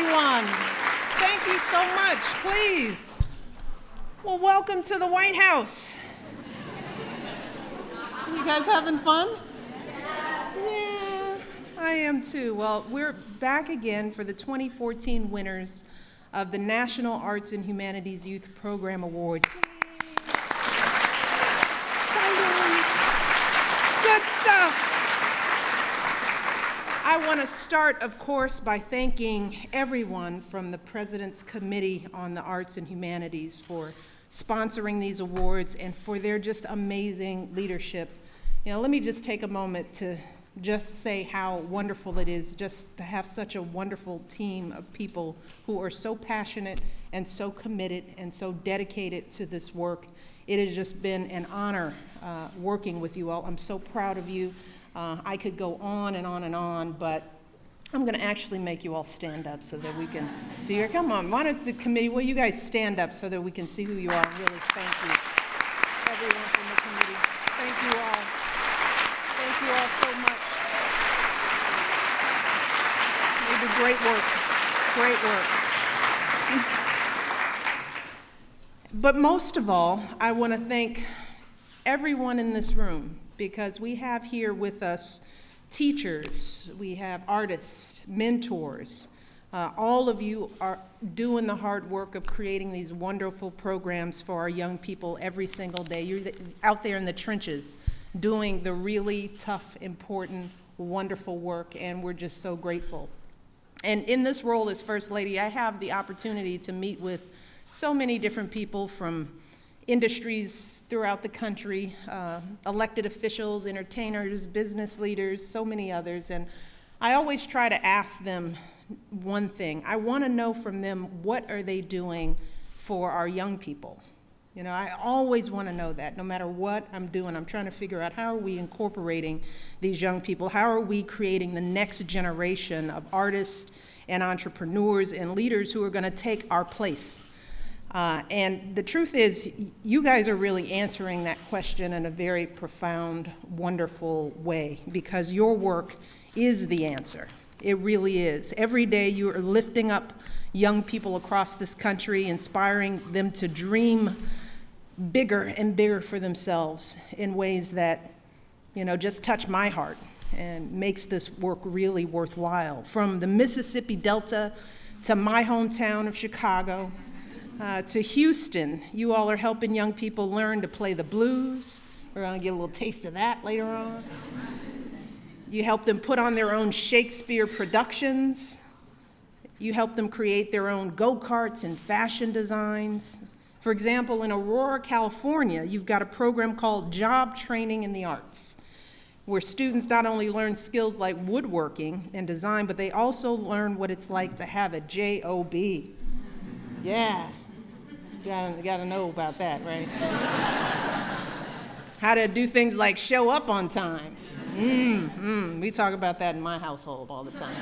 everyone. Thank you so much. Please. Well, welcome to the White House. You guys having fun? Yeah, I am too. Well, we're back again for the 2014 winners of the National Arts and Humanities Youth Program Awards. It's good stuff. I want to start, of course, by thanking everyone from the President's Committee on the Arts and Humanities for sponsoring these awards and for their just amazing leadership. You know, let me just take a moment to just say how wonderful it is just to have such a wonderful team of people who are so passionate and so committed and so dedicated to this work. It has just been an honor working with you all. I'm so proud of you. I could go on and on and on, but I'm going to actually make you all stand up so that we can see here. Come on, why don't the committee, will you guys stand up so that we can see who you are? Really, thank you. Everyone from the committee, thank you all. Thank you all so much. You did great work, great work. But most of all, I want to thank everyone in this room, because we have here with us teachers, we have artists, mentors. All of you are doing the hard work of creating these wonderful programs for our young people every single day. You're out there in the trenches doing the really tough, important, wonderful work, and we're just so grateful. And in this role as First Lady, I have the opportunity to meet with so many different people from industries throughout the country, elected officials, entertainers, business leaders, so many others. And I always try to ask them one thing. I want to know from them, what are they doing for our young people? You know, I always want to know that. No matter what I'm doing, I'm trying to figure out, how are we incorporating these young people? How are we creating the next generation of artists and entrepreneurs and leaders who are going to take our place? And the truth is, you guys are really answering that question in a very profound, wonderful way, because your work is the answer. It really is. Every day you are lifting up young people across this country, inspiring them to dream bigger and bigger for themselves in ways that, you know, just touch my heart and makes this work really worthwhile. From the Mississippi Delta to my hometown of Chicago, to Houston, you all are helping young people learn to play the blues. We're going to get a little taste of that later on. You help them put on their own Shakespeare productions. You help them create their own go-karts and fashion designs. For example, in Aurora, California, you've got a program called Job Training in the Arts, where students not only learn skills like woodworking and design, but they also learn what it's like to have a job. Yeah. You gotta know about that, right? How to do things like show up on time. We talk about that in my household all the time.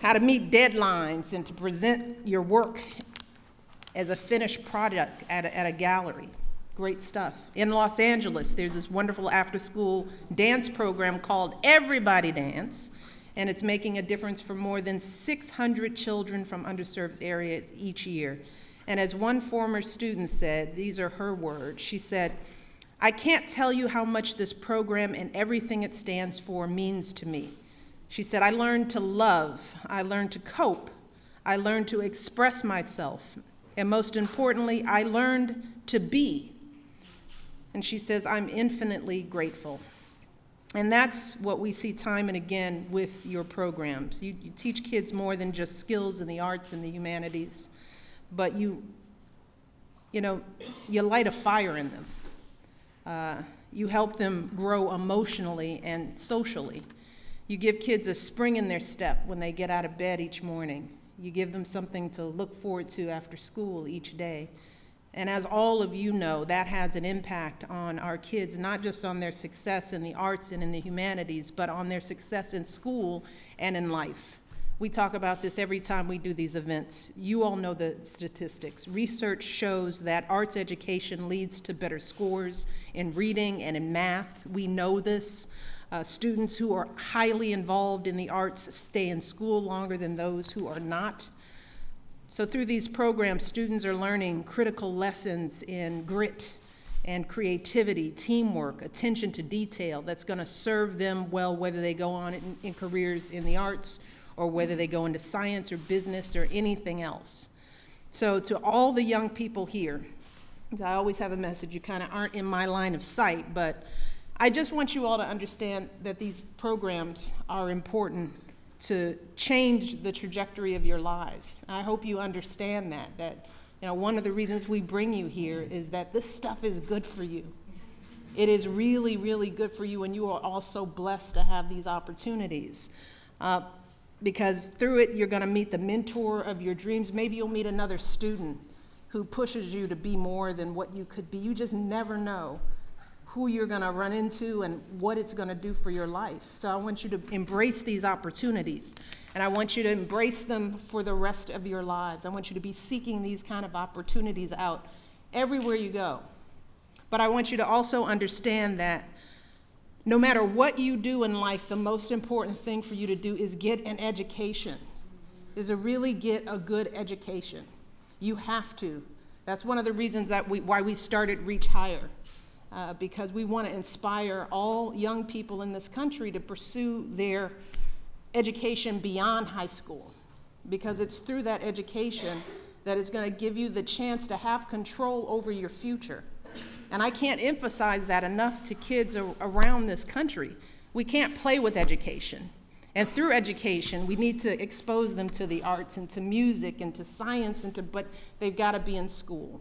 How to meet deadlines and to present your work as a finished product at a gallery. Great stuff. In Los Angeles, there's this wonderful after-school dance program called Everybody Dance, and it's making a difference for more than 600 children from underserved areas each year. And as one former student said, these are her words, she said, "I can't tell you how much this program and everything it stands for means to me." She said, "I learned to love, I learned to cope, I learned to express myself, and most importantly, I learned to be." And she says, "I'm infinitely grateful." And that's what we see time and again with your programs. You teach kids more than just skills in the arts and the humanities, but you light a fire in them. You help them grow emotionally and socially. You give kids a spring in their step when they get out of bed each morning. You give them something to look forward to after school each day. And as all of you know, that has an impact on our kids, not just on their success in the arts and in the humanities, but on their success in school and in life. We talk about this every time we do these events. You all know the statistics. Research shows that arts education leads to better scores in reading and in math. We know this. Students who are highly involved in the arts stay in school longer than those who are not. So through these programs, students are learning critical lessons in grit and creativity, teamwork, attention to detail that's going to serve them well whether they go on in careers in the arts or whether they go into science or business or anything else. So to all the young people here, I always have a message, you kind of aren't in my line of sight, but I just want you all to understand that these programs are important to change the trajectory of your lives. I hope you understand that one of the reasons we bring you here is that this stuff is good for you. It is really, really good for you, and you are also blessed to have these opportunities. Because through it, you're gonna meet the mentor of your dreams. Maybe you'll meet another student who pushes you to be more than what you could be. You just never know who you're gonna run into and what it's gonna do for your life. So I want you to embrace these opportunities, and I want you to embrace them for the rest of your lives. I want you to be seeking these kind of opportunities out everywhere you go. But I want you to also understand that no matter what you do in life, the most important thing for you to do is get an education, is to really get a good education. You have to. That's one of the reasons that why we started Reach Higher. Because we want to inspire all young people in this country to pursue their education beyond high school, because it's through that education that it's going to give you the chance to have control over your future. And I can't emphasize that enough to kids around this country. We can't play with education. And through education, we need to expose them to the arts and to music and to science, but they've got to be in school.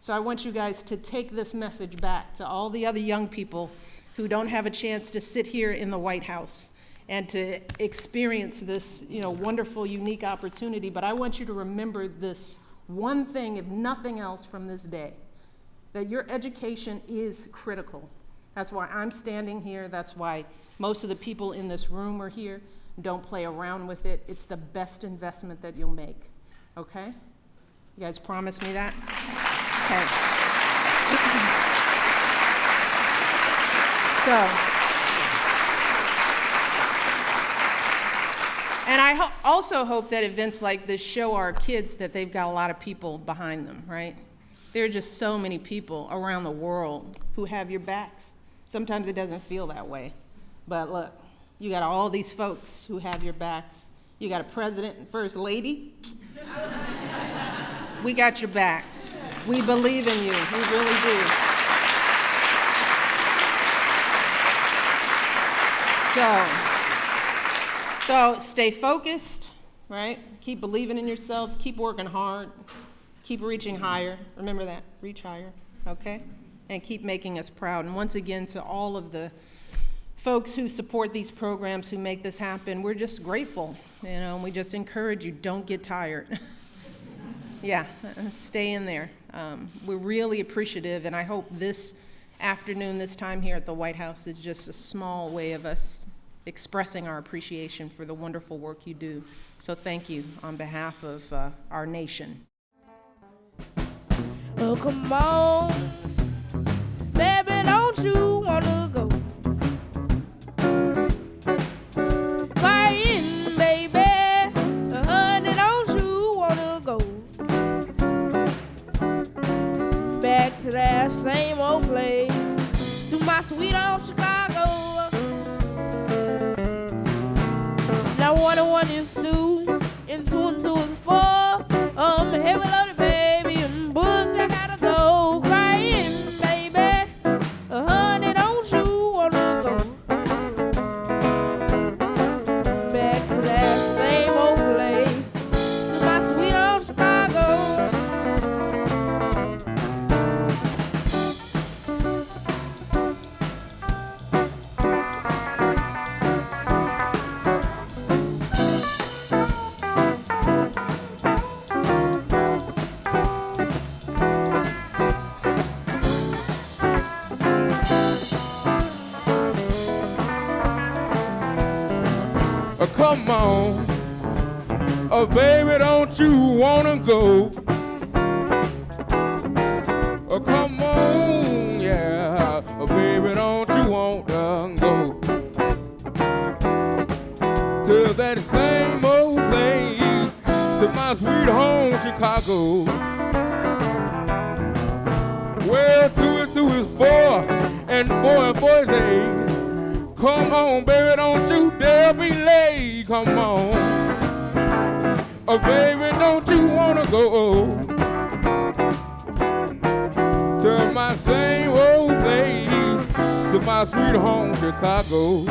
So I want you guys to take this message back to all the other young people who don't have a chance to sit here in the White House and to experience this, wonderful, unique opportunity. But I want you to remember this one thing, if nothing else, from this day, that your education is critical. That's why I'm standing here. That's why most of the people in this room are here. Don't play around with it. It's the best investment that you'll make, okay? You guys promise me that? Okay. And I also hope that events like this show our kids that they've got a lot of people behind them, right? There are just so many people around the world who have your backs. Sometimes it doesn't feel that way, but look, you got all these folks who have your backs. You got a president and first lady. We got your backs. We believe in you. We really do. So stay focused, right? Keep believing in yourselves. Keep working hard. Keep reaching higher. Remember that. Reach higher, okay? And keep making us proud. And once again, to all of the folks who support these programs, who make this happen, we're just grateful. And we just encourage you, don't get tired. Yeah, stay in there. We're really appreciative, and I hope this afternoon, this time here at the White House, is just a small way of us expressing our appreciation for the wonderful work you do. So thank you on behalf of our nation. Oh, come on, baby, don't you wanna go? Crying, baby, honey, don't you wanna go? Back to that same old place, to my sweet old Chicago. Now 1 and 1 is 2, and 2 and 2 is 4. Heavy loaded, baby, and booked, I gotta go. Crying, baby, honey, don't you wanna go? Back to that same old place, to my sweet old Chicago. Come on, oh baby, don't you wanna go? Oh come on, yeah, oh baby, don't you wanna go? to that same old place, to my sweet home, Chicago. Well, 2 and 2 is 4, and 4 and 4 is 8. Come on, baby, don't you dare be late. Come on. Oh, baby, don't you wanna go to my same old place, to my sweet home, Chicago?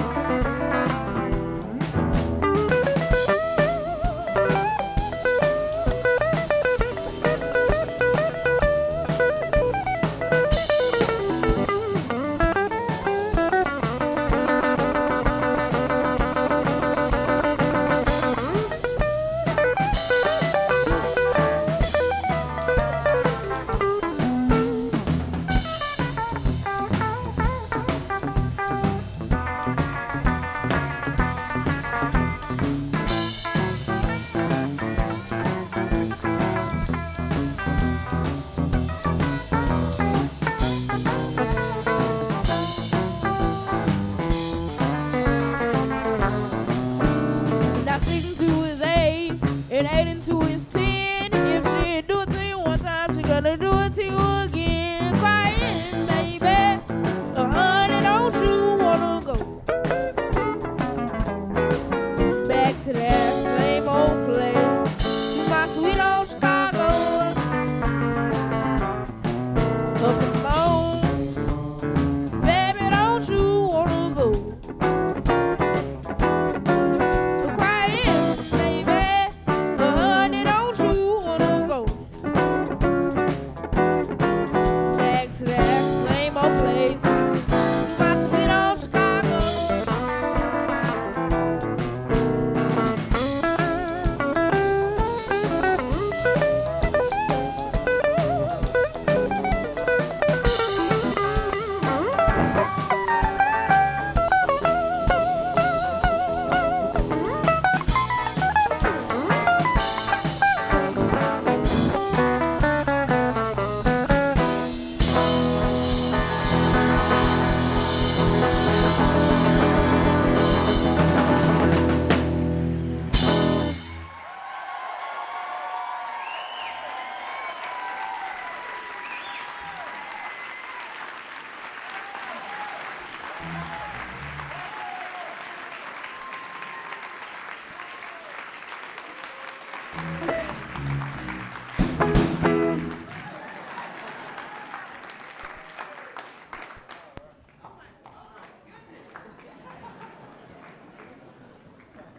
Now 6 and 2 is 8, and 8 and 2 is 10. If she do it to you one time, she gonna do it to you again. Crying, baby, honey, don't you wanna go back to that same old place, to my sweet old Chicago? Oh, come on, baby, don't you wanna go? Crying, baby, honey, don't you wanna go back to that same old place, to my sweet old Chicago?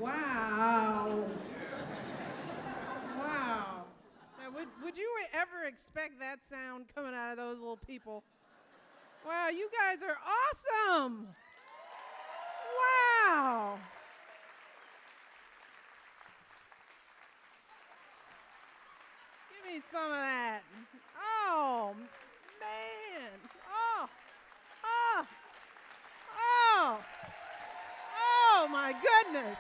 Wow. Wow. Now, would you ever expect that sound coming out of those little people? Wow, you guys are awesome. Wow. Give me some of that. Oh, man. Oh, oh, oh. Oh, my goodness.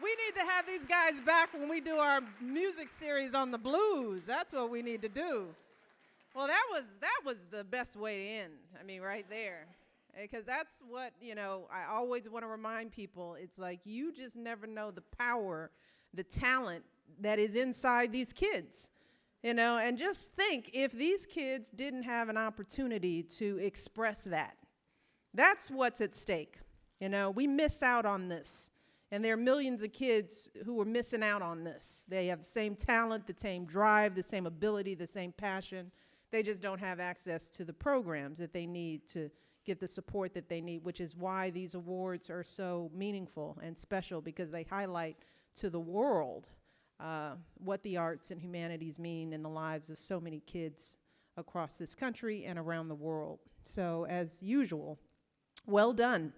We need to have these guys back when we do our music series on the blues. That's what we need to do. Well, that was the best way to end. I mean, right there. Because that's what, I always want to remind people. It's like you just never know the power, the talent that is inside these kids. And just think if these kids didn't have an opportunity to express that. That's what's at stake. We miss out on this. And there are millions of kids who are missing out on this. They have the same talent, the same drive, the same ability, the same passion. They just don't have access to the programs that they need to get the support that they need, which is why these awards are so meaningful and special, because they highlight to the world what the arts and humanities mean in the lives of so many kids across this country and around the world. So as usual, well done.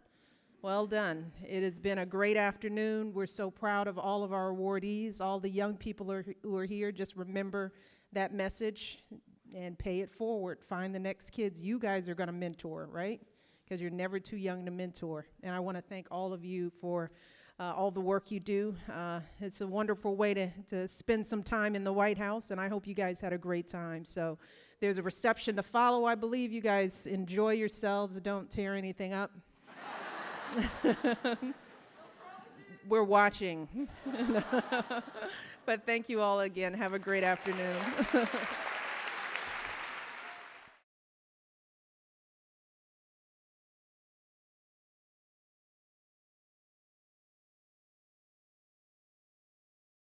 Well done. It has been a great afternoon. We're so proud of all of our awardees, all the young people who are here. Just remember that message and pay it forward. Find the next kids you guys are going to mentor, right? Because you're never too young to mentor. And I want to thank all of you for all the work you do. It's a wonderful way to spend some time in the White House, and I hope you guys had a great time. So there's a reception to follow, I believe. You guys enjoy yourselves. Don't tear anything up. We're watching. But thank you all again. Have a great afternoon.